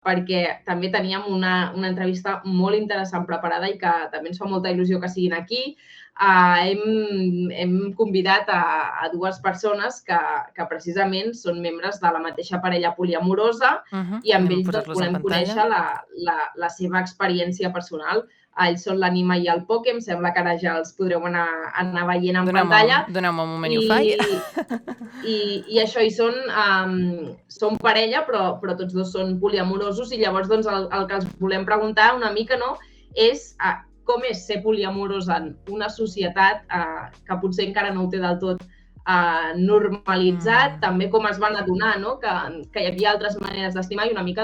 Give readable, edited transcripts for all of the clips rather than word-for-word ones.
perquè també teníem una entrevista molt interessant preparada i que també ens fa molta il·lusió que siguin aquí. Hem convidat a dues persones que precisament són membres de la mateixa parella poliamorosa i amb ells volem conèixer la seva experiència personal. Ells són l'Anima i el Poke, em sembla que ara ja els podreu anar veient en pantalla. Doneu-me un moment i ho faig. I això, són parella, però tots dos són poliamorosos i llavors el que els volem preguntar una mica és com és ser poliamorós en una societat que potser encara no ho té del tot normalitzat, també com es van adonar que hi havia altres maneres d'estimar i una mica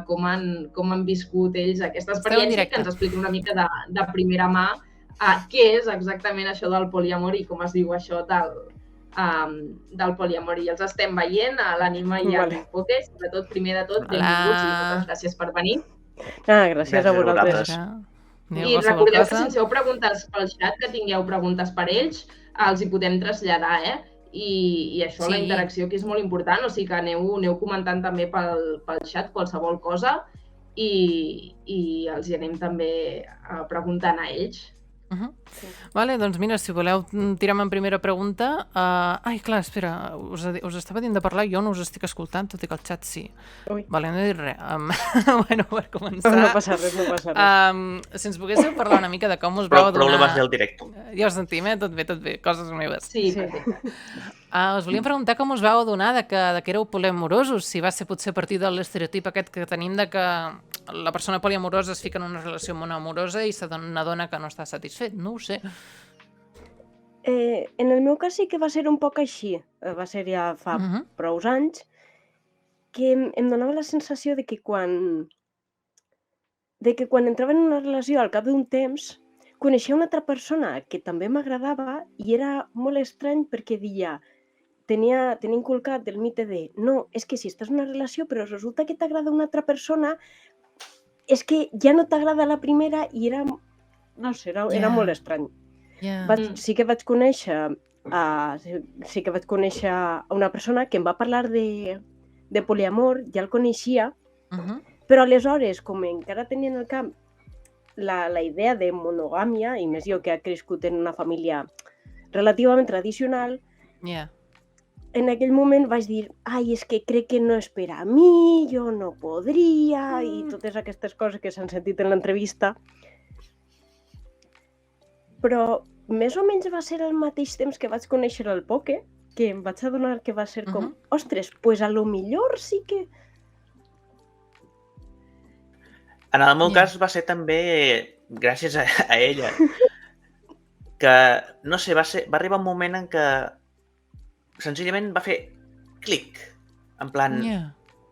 com han viscut ells aquesta experiència, que ens expliquen una mica de primera mà què és exactament això del poliamor i com es diu això del poliamor. I els estem veient, a l'Anima i al Poke. Sobretot, primer de tot, benvinguts i moltes gràcies per venir. Gràcies a vosaltres. I recordeu que si ens feu preguntes pel xat, que tingueu preguntes per ells, els hi podem traslladar, I això, la interacció, que és molt important, o sigui que aneu comentant també pel xat qualsevol cosa i els hi anem també preguntant a ells. Vale, doncs mira, si voleu tirem en primera pregunta. Ai, clar, espera, us estava dient de parlar, jo no us estic escoltant, tot i que el xat sí. Vale, no he dit res. Bueno, per començar... No passa res. Si ens poguéssiu parlar una mica de com us vau adonar... Problemes del directe. Ja ho sentim, tot bé, coses meves. Sí. Us volíem preguntar com us vau adonar de que éreu poliamorosos, si va ser potser a partir de l'estereotip aquest que tenim de que la persona poliamorosa es fica en una relació monoamorosa i s'adona que no està satisfet, no ho sé. En el meu cas sí que va ser un poc així, va ser ja fa prou anys, que em donava la sensació de que quan entrava en una relació al cap d'un temps coneixia una altra persona que també m'agradava i era molt estrany perquè tenia inculcat el mite de no, és que si estàs en una relació però resulta que t'agrada una altra persona, és que ja no t'agrada la primera i era molt estrany. Sí que vaig conèixer una persona que em va parlar de poliamor, ja el coneixia, però aleshores, com encara tenia en el camp la idea de monogàmia, i més jo que he crescut en una família relativament tradicional, en aquell moment vaig dir, és que crec que no és per a mi, jo no podria, i totes aquestes coses que s'han sentit en l'entrevista. Però més o menys va ser al mateix temps que vaig conèixer el Poke, que em vaig adonar que va ser com, ostres, pues a lo millor sí que... En el meu cas va ser també gràcies a ella, que, no sé, va arribar un moment en què senzillament va fer clic, en plan,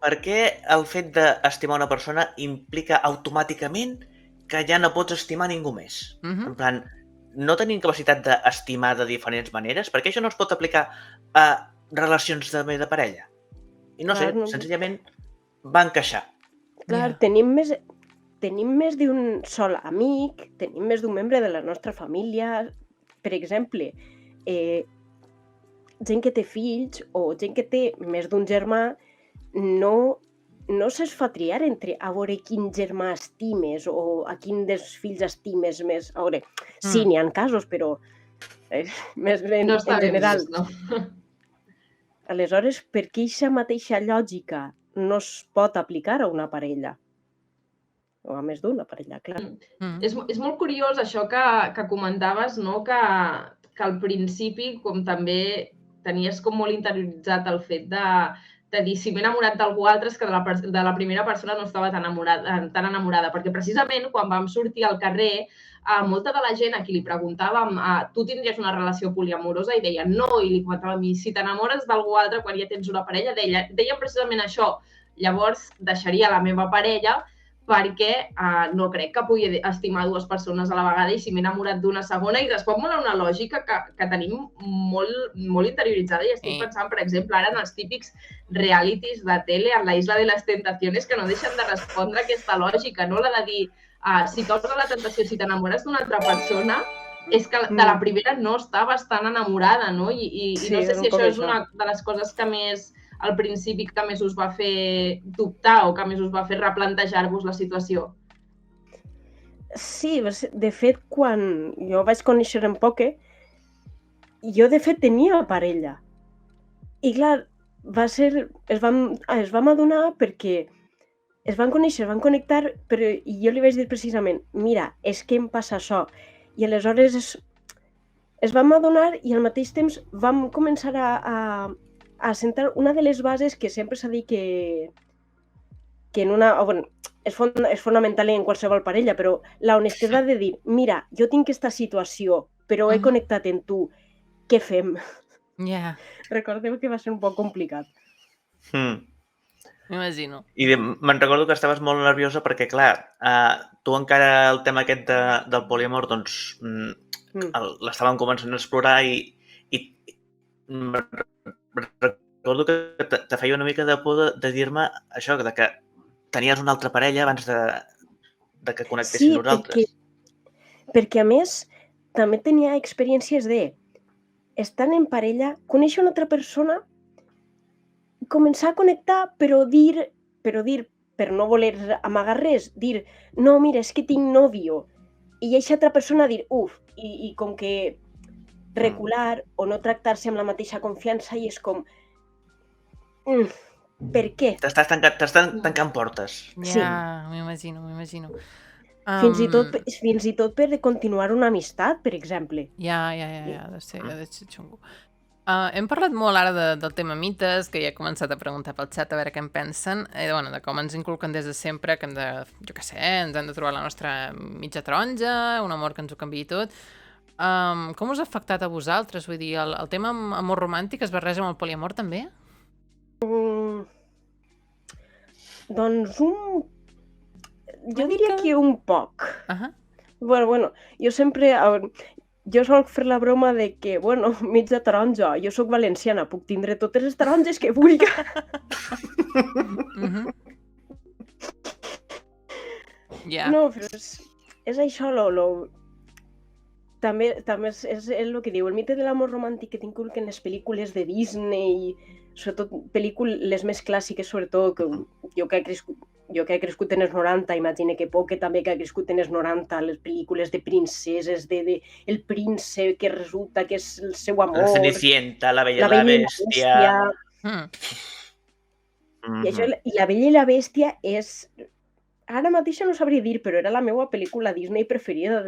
per què el fet d'estimar una persona implica automàticament que ja no pots estimar ningú més? En plan, no tenim capacitat d'estimar de diferents maneres, perquè això no es pot aplicar a relacions de parella. I no sé, senzillament va encaixar. Clar, tenim més d'un sol amic, tenim més d'un membre de la nostra família. Per exemple, gent que té fills o gent que té més d'un germà no se'ls fa triar entre a veure quin germà estimes o a quin dels fills estimes més. A veure, sí, n'hi ha casos, però més en general. Aleshores, per què aquesta mateixa lògica no es pot aplicar a una parella? O a més d'una parella, clar. És molt curiós això que comentaves, que al principi, com també tenies com molt interioritzat el fet de dir si m'he enamorat d'algú altre és que de la primera persona no estava tan enamorada, perquè precisament quan vam sortir al carrer, molta de la gent a qui li preguntàvem tu tindries una relació poliamorosa i deien no, i li comentàvem si t'enamores d'algú altre quan ja tens una parella, deien precisament això, llavors deixaria la meva parella perquè no crec que pugui estimar dues persones a la vegada i si m'he enamorat d'una segona i respon molt a una lògica que tenim molt interioritzada i estic pensant, per exemple, ara en els típics realities de tele en la Isla de les Tentaciones que no deixen de respondre aquesta lògica, no? La de dir, si causa la tentació, si t'enamores d'una altra persona, és que de la primera no estaves tan enamorada, no? I no sé si això és una de les coses que més al principi que més us va fer dubtar o que més us va fer replantejar-vos la situació? Sí, de fet, quan jo vaig conèixer en Poke, jo de fet tenia parella. I clar, es vam adonar perquè es van conèixer, es van connectar, però jo li vaig dir precisament, mira, és que em passa això. I aleshores es vam adonar i al mateix temps vam començar a assentar una de les bases que sempre s'ha dit que és fonamental en qualsevol parella, però la honestedat de dir, mira, jo tinc aquesta situació, però he connectat en tu, què fem? Recordeu que va ser un poc complicat. M'imagino. I me'n recordo que estaves molt nerviosa perquè, clar, tu encara el tema aquest del poliamor, doncs, l'estàvem començant a explorar i recordo que te feia una mica de por de dir-me això, de que tenies una altra parella abans de que connectessin nosaltres. Perquè a més, també tenia experiències estant en parella, conèixer una altra persona, començar a connectar, però dir, per no voler amagar res, dir, no, mira, és que tinc nòvio. I aquesta altra persona dir, i com que recular o no tractar-se amb la mateixa confiança i és com, per què? T'estàs tancant portes. Ja, m'imagino. Fins i tot per continuar una amistat, per exemple. Ja, ha de ser xungo. Hem parlat molt ara del tema mites, que ja he començat a preguntar pel xat a veure què en pensen, de com ens inculquen des de sempre que hem de, ens hem de trobar la nostra mitja taronja, un amor que ens ho canviï tot. Com us ha afectat a vosaltres? Vull dir, el tema amor romàntic es barreja amb el poliamor també? Doncs jo diria que un poc. Bueno, jo sempre... Jo soc fer la broma de que, mitja taronja, jo sóc valenciana, puc tindre totes les taronges que vulgui. No, però és això, també és el que diu, el mite de l'amor romàntic que t'inculquen les pel·lícules de Disney, sobretot pel·lícules més clàssiques, sobretot, que jo que he crescut en els 90, imagine que Poke també que ha crescut en els 90, les pel·lícules de princeses, el príncep que resulta que és el seu amor... La Cenicienta, la Bella i la Bèstia... I la Bella i la Bèstia és... Ara mateix no sabria dir, però era la meva pel·lícula Disney preferida.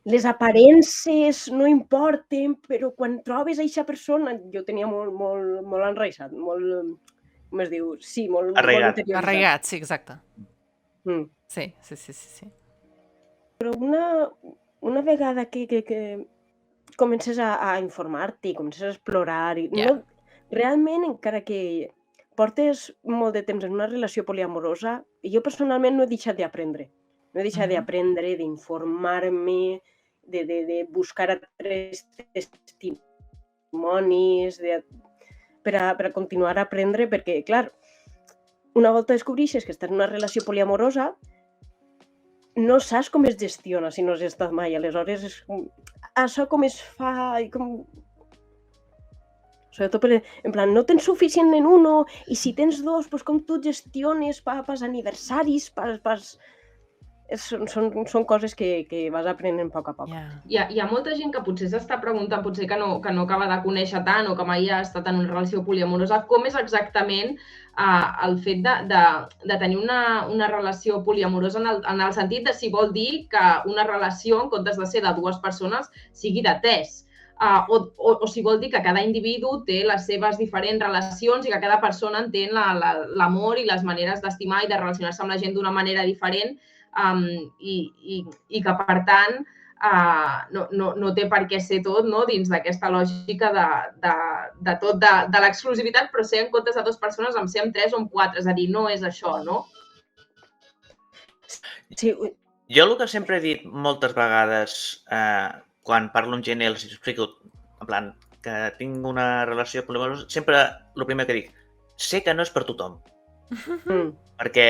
Les aparences no importen, però quan trobes aquesta persona... Jo tenia molt enraixat, molt... Com es diu? Sí, molt interioritzat. Arraigat, sí, exacte. Sí. Però una vegada que comences a informar-te i comences a explorar, realment, encara que portes molt de temps en una relació poliamorosa, jo personalment no he deixat d'aprendre. No he deixat d'aprendre, d'informar-me, de buscar altres testimonis, per a continuar a aprendre, perquè, clar, una volta descobreixes que estàs en una relació poliamorosa, no saps com es gestiona si no has estat mai. Aleshores, això com es fa... Sobretot, en plan, no tens suficient en uno, i si tens dos, doncs com tu gestiones pels aniversaris, són coses que vas aprenent a poc a poc. Hi ha molta gent que potser s'està preguntant, potser que no acaba de conèixer tant o que mai ha estat en una relació poliamorosa, com és exactament el fet de tenir una relació poliamorosa en el sentit de si vol dir que una relació, en comptes de ser de dues persones, sigui de tres. O si vol dir que cada individu té les seves diferents relacions i que cada persona entén l'amor i les maneres d'estimar i de relacionar-se amb la gent d'una manera diferent, i que, per tant, no té per què ser tot dins d'aquesta lògica de l'exclusivitat, però ser en comptes de dues persones, em ser amb tres o amb quatre. És a dir, no és això, no? Sí. Jo el que sempre he dit moltes vegades quan parlo amb gent i els explico, en plan, que tinc una relació poliamorosa, sempre el primer que dic, sé que no és per tothom. Perquè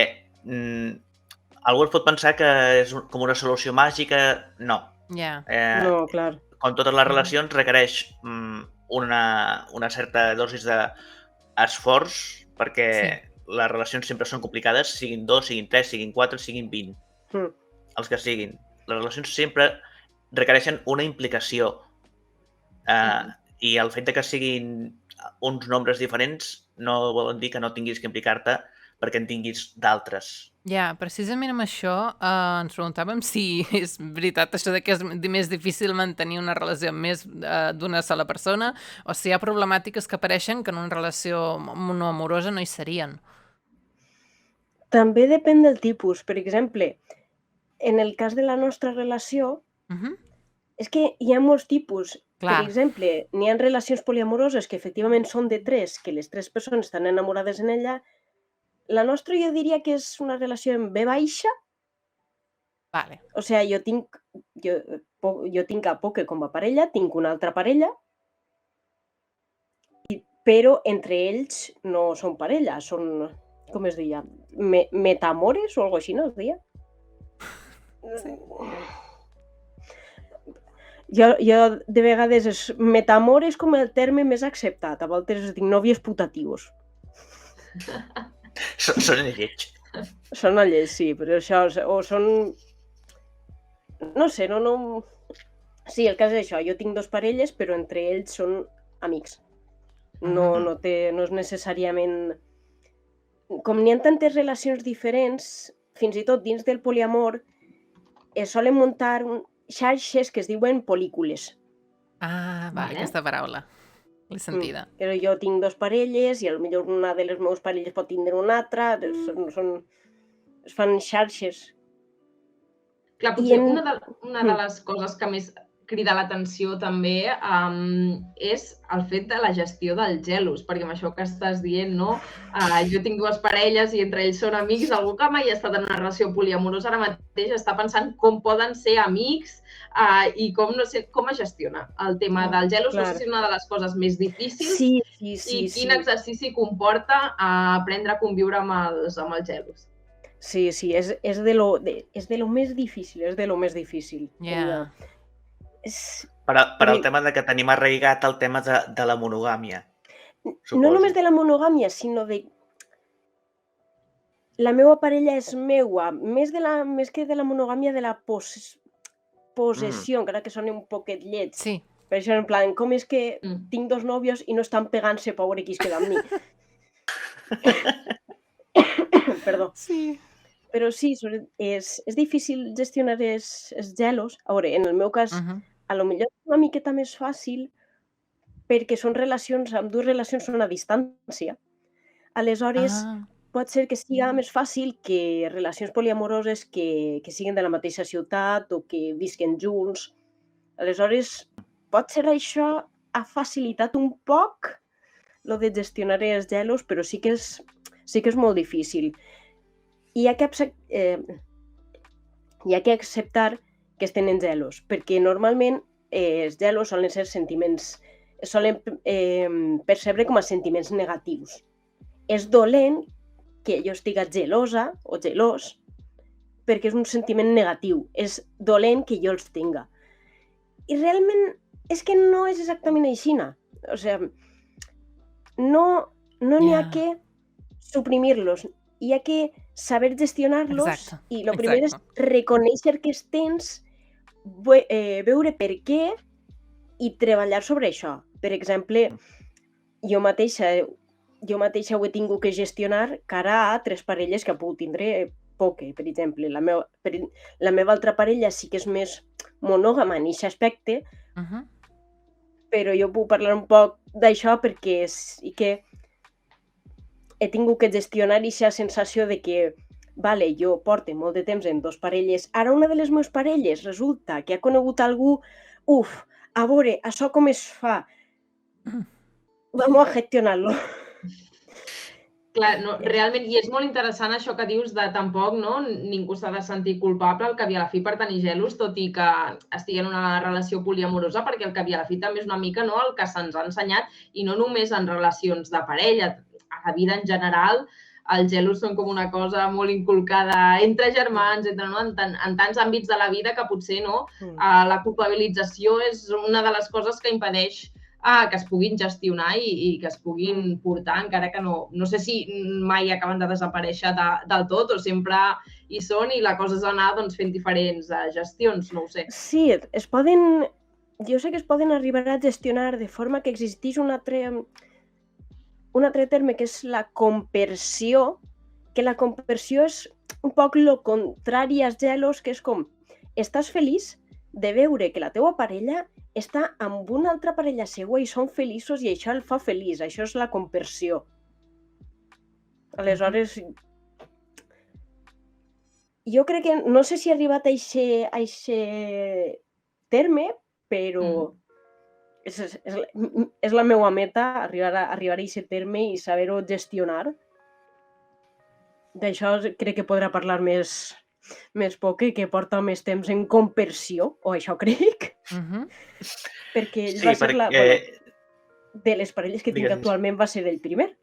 algú pot pensar que és com una solució màgica. No. No, clar. Com totes les relacions requereix una certa dosis esforç perquè les relacions sempre són complicades, siguin 2, siguin 3, siguin 4, siguin 20. Els que siguin. Les relacions sempre requereixen una implicació. I el fet que siguin uns nombres diferents no volen dir que no tinguis que implicar-te perquè en tinguis d'altres. Ja, precisament amb això ens preguntàvem si és veritat això de que és més difícil mantenir una relació amb més d'una sola persona o si hi ha problemàtiques que apareixen que en una relació monoamorosa no hi serien. També depèn del tipus. Per exemple, en el cas de la nostra relació, és que hi ha molts tipus. Per exemple, n'hi ha relacions poliamoroses que efectivament són de 3, que les 3 persones estan enamorades en ella. La nostra jo diria que és una relació en B baixa. Vale. O sigui, jo tinc a Poke com a parella, tinc una altra parella, però entre ells no són parella, són, com es deia, metamores o alguna cosa així, no es deia? Sí. Jo de vegades, metamor és com el terme més acceptat, a voltes dic nòvies putatius. Són lleig. Són lleig, sí, però això, o són... No sé, no... Sí, el cas és això, jo tinc 2 parelles, però entre ells són amics. No és necessàriament... Com n'hi ha tantes relacions diferents, fins i tot dins del poliamor, es solen muntar xarxes que es diuen pel·lícules. Ah, vale, aquesta paraula. L'he sentida. Però jo tinc 2 parelles i potser una de les meves parelles pot tindre una altra. Es fan xarxes. Clar, potser una de les coses que més crida l'atenció també és el fet de la gestió del gelos, perquè amb això que estàs dient, no? Jo tinc 2 parelles i entre ells són amics, algú que mai ha estat en una relació poliamorosa ara mateix està pensant com poden ser amics i com es gestiona el tema del gelos. No sé si és una de les coses més difícils i quin exercici comporta aprendre a conviure amb els gelos. Sí, és de lo més difícil, és de lo més difícil. Per al tema de que tenim arraigat el tema de la monogàmia. No només de la monogàmia, sinó de... La meva parella és meua, més que de la monogàmia, de la possessió, encara que soni un poquet lleig. Sí. Per això, en plan, com és que tinc 2 nòvios i no estan pegant-se per veure qui es queda amb mi? Perdó. Sí. Però sí, és difícil gestionar els gelos. A veure, en el meu cas, potser és una miqueta més fàcil perquè són relacions, amb 2 relacions són a distància. Aleshores, pot ser que siga més fàcil que relacions poliamoroses que siguin de la mateixa ciutat o que visquen junts. Aleshores, potser això ha facilitat un poc el de gestionar els gelos, però sí que és molt difícil. I hi ha que acceptar que es tenen gelos, perquè normalment els gelos solen ser sentiments, es solen percebre com a sentiments negatius. És dolent que jo estigui gelosa o gelós perquè és un sentiment negatiu. És dolent que jo els tinga. I realment és que no és exactament així. O sigui, no n'hi ha que suprimir-los. Hi ha que saber gestionar-los i el primer és reconèixer que els tens, veure per què i treballar sobre això. Per exemple, jo mateixa ho he tingut que gestionar cara a 3 parelles que ha pogut tindre Poke, per exemple. La meva altra parella sí que és més monògama en aquest aspecte, però jo puc parlar un poc d'això perquè sí que he tingut que gestionar aquesta sensació de que, vale, jo porto molt de temps en 2 parelles, ara una de les meves parelles resulta que ha conegut algú, a veure, això com es fa? Vamos a gestionar-lo. Clar, realment, i és molt interessant això que dius de tampoc, no? Ningú s'ha de sentir culpable al cap i a la fi per tenir gelos, tot i que estigui en una relació poliamorosa, perquè al cap i a la fi també és una mica el que se'ns ha ensenyat, i no només en relacions de parella, a la vida en general, els gelos són com una cosa molt inculcada entre germans, en tants àmbits de la vida que potser la culpabilització és una de les coses que impedeix que es puguin gestionar i que es puguin portar, encara que no sé si mai acaben de desaparèixer del tot o sempre hi són i la cosa és anar doncs, fent diferents gestions, no ho sé. Sí, jo sé que es poden arribar a gestionar de forma que existís un altre terme que és la compersió, que la compersió és un poc el contrari als gelos, que és com estàs feliç de veure que la teua parella està amb una altra parella seua i són feliços i això el fa feliç. Això és la compersió. Aleshores, jo crec que, no sé si ha arribat a aquest terme, però és la meva meta, arribar a aquest terme i saber-ho gestionar. D'això crec que podrà parlar més poc, que porta més temps en compersió, o això crec. Perquè ell va ser de les parelles que tinc actualment va ser el primer.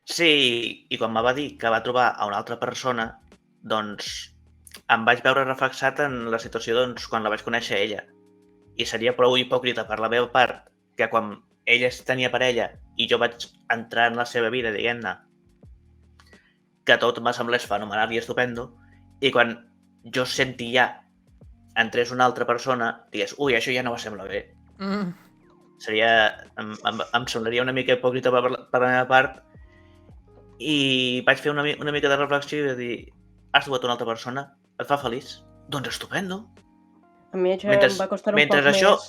Sí, i quan me va dir que va trobar a una altra persona, doncs em vaig veure reflexat en la situació quan la vaig conèixer a ella. I seria prou hipòcrita per la meva part que quan ella tenia parella i jo vaig entrar en la seva vida, diguem-ne, que tot me semblés fenomenal i estupendo, i quan jo senti ja entrés una altra persona, digués, ui, això ja no va semblar bé. Em semblaria una mica hipòcrita per la meva part, i vaig fer una mica de reflexió i vaig dir, has trobat una altra persona? Et fa feliç? Doncs estupendo. A mi això em va costar un poc més.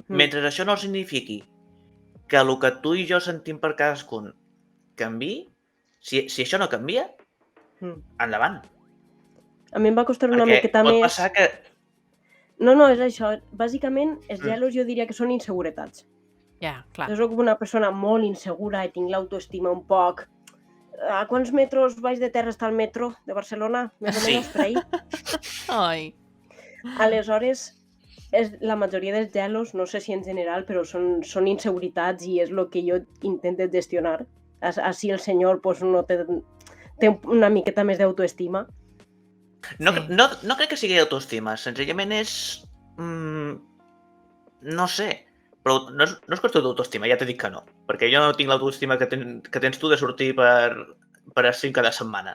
Mentre això no signifiqui que el que tu i jo sentim per cadascun canviï, si això no canvia, endavant. A mi em va costar una miqueta més... Perquè pot passar que... No, és això. Bàsicament, els gelos jo diria que són inseguretats. Ja, clar. Jo soc una persona molt insegura i tinc l'autoestima un poc... A quants metres baix de terra està el metro de Barcelona? Més o menys per ahí. Ai. Aleshores, la majoria dels gelos, no sé si en general, però són inseguretats i és el que jo intento gestionar. Així el senyor no té una miqueta més d'autoestima. No crec que sigui autoestima, senzillament és... no sé, però no és qüestió d'autoestima, ja t'he dit que no, perquè jo no tinc l'autoestima que tens tu de sortir per a 5 cada setmana.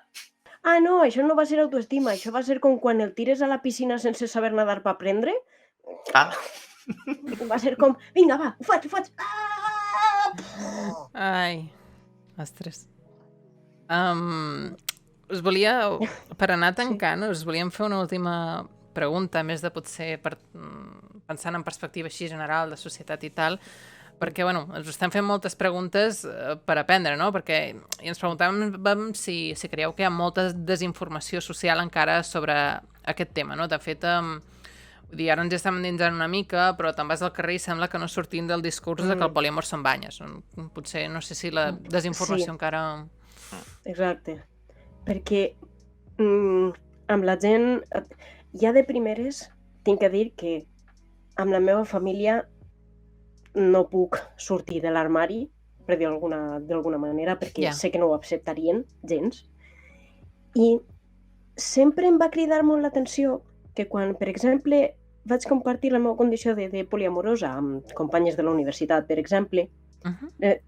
Ah, no, això no va ser autoestima, això va ser com quan el tires a la piscina sense saber nedar per aprendre. Ah. Va ser com, vinga, va, ho faig. Ai, ostres. Us volia, per anar tancant, us volíem fer una última pregunta, més de potser pensant en perspectiva així general de societat i tal, perquè, bueno, ens estem fent moltes preguntes per aprendre, no? Perquè ens preguntàvem si creieu que hi ha molta desinformació social encara sobre aquest tema, no? De fet, vull dir, ara ens estem endinsant una mica, però te'n vas al carrer i sembla que no sortim del discurs de que el poliamor són banyes. Potser, no sé si la desinformació encara... Exacte. Perquè amb la gent... Ja de primeres tinc que dir que amb la meva família no puc sortir de l'armari, per dir d'alguna manera, perquè sé que no ho acceptarien gens. I sempre em va cridar molt l'atenció que quan, per exemple, vaig compartir la meva condició de poliamorosa amb companyes de la universitat, per exemple,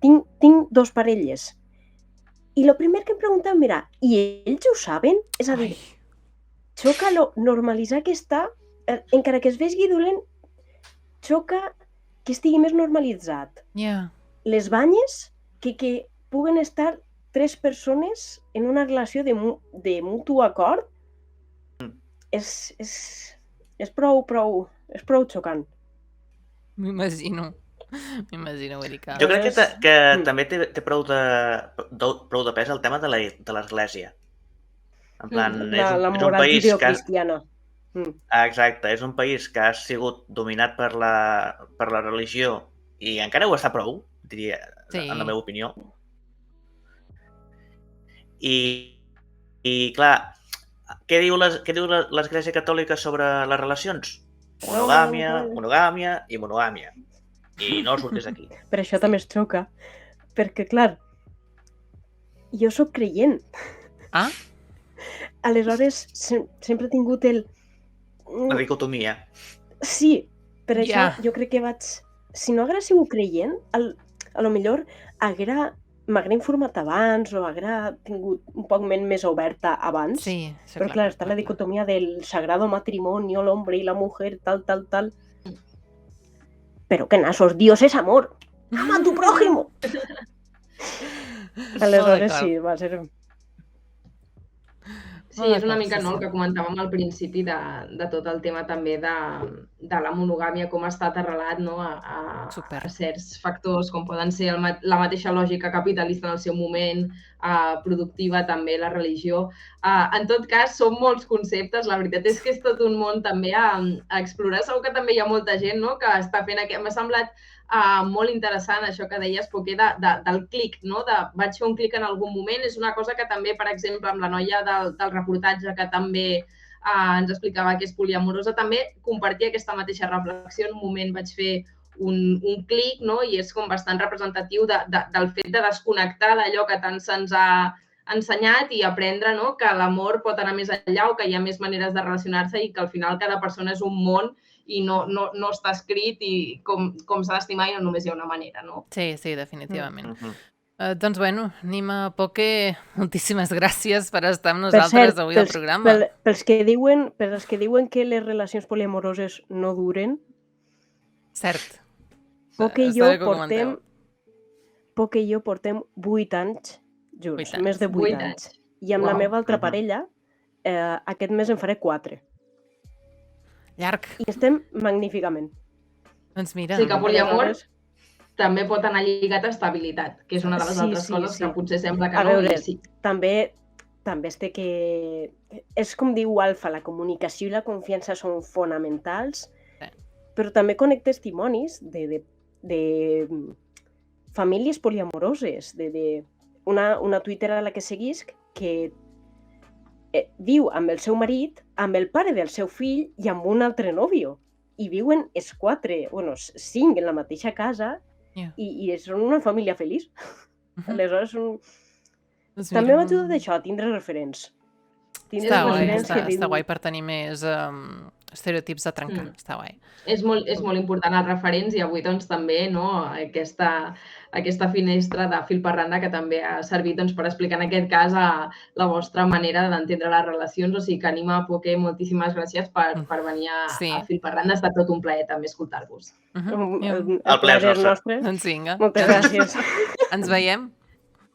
tinc 2 parelles. I el primer que em preguntaven era, i ells ho saben? És a dir, xoca normalitzar que està, encara que es vegi dolent, xoca que estigui més normalitzat. Les banyes, que puguen estar 3 persones en una relació de mutu acord, és prou xocant. M'imagino, vull dir que... Jo crec que també té prou de pes el tema de l'Església. En plan, la moral judeocristiana. Exacte, és un país que ha sigut dominat per la religió i encara ho està prou, diria, en la meva opinió. I clar, què diu l'Església Catòlica sobre les relacions? Monogàmia i monogàmia. I no surtis aquí. Per això també es xoca, perquè clar, jo sóc creient. Ah? Aleshores, sempre he tingut la dicotomia. Sí, Per això jo crec que vaig... Si no haguera sigut creient, a lo millor m'haguera informat abans o haguera tingut un poc ment més oberta abans. Sí, però clar, està la dicotomia del sagrado matrimonio, el hombre y la mujer, tal. Pero que nasos, Dios es amor. Ama a tu prójimo. Aleshores sí, va ser... Sí, és una mica el que comentàvem al principi de tot el tema també de la monogàmia, com ha estat arrelat a certs factors, com poden ser la mateixa lògica capitalista en el seu moment, productiva també, la religió. En tot cas, són molts conceptes, la veritat és que és tot un món també a explorar. Segur que també hi ha molta gent que està fent aquest... M'ha semblat molt interessant això que deies, Poquer, del clic, no? Vaig fer un clic en algun moment. És una cosa que també, per exemple, amb la noia del reportatge que també ens explicava que és poliamorosa, també compartia aquesta mateixa reflexió. En un moment vaig fer un clic, no? I és com bastant representatiu del fet de desconnectar d'allò que tant se'ns ha ensenyat i aprendre que l'amor pot anar més enllà o que hi ha més maneres de relacionar-se i que al final cada persona és un món i no està escrit i com s'ha d'estimar i no només hi ha una manera, no? Sí, definitivament. Doncs bueno, Nima, Poquer, moltíssimes gràcies per estar amb nosaltres avui al programa. Pels que diuen que les relacions poliamoroses no duren... Cert. Poquer i jo portem 8 anys junts, més de 8 anys. I amb la meva altra parella, aquest mes en faré 4. Llarg. I estem magníficament. Doncs mira... Sí, que poliamor també pot anar lligat a estabilitat, que és una de les altres coses que potser sembla que no. A veure, també es té que... És com diu Alfa, la comunicació i la confiança són fonamentals, però també conec testimonis de famílies poliamoroses, una Twitter a la que seguisc que viu amb el seu marit, amb el pare del seu fill i amb un altre nòvio. I viuen els 5 en la mateixa casa i són una família feliç. Aleshores, també m'ha ajudat això, a tindre referents. Està guai per tenir més estereotips a trencar. Està guai. És molt important els referents i avui doncs també aquesta finestra de Fil per Randa que també ha servit per explicar en aquest cas la vostra manera d'entendre les relacions. O sigui que Nima, Poquer, moltíssimes gràcies per venir a Fil per Randa. Ha estat tot un plaer també escoltar-vos. El plaer és nostre. Doncs vinga. Moltes gràcies. Ens veiem.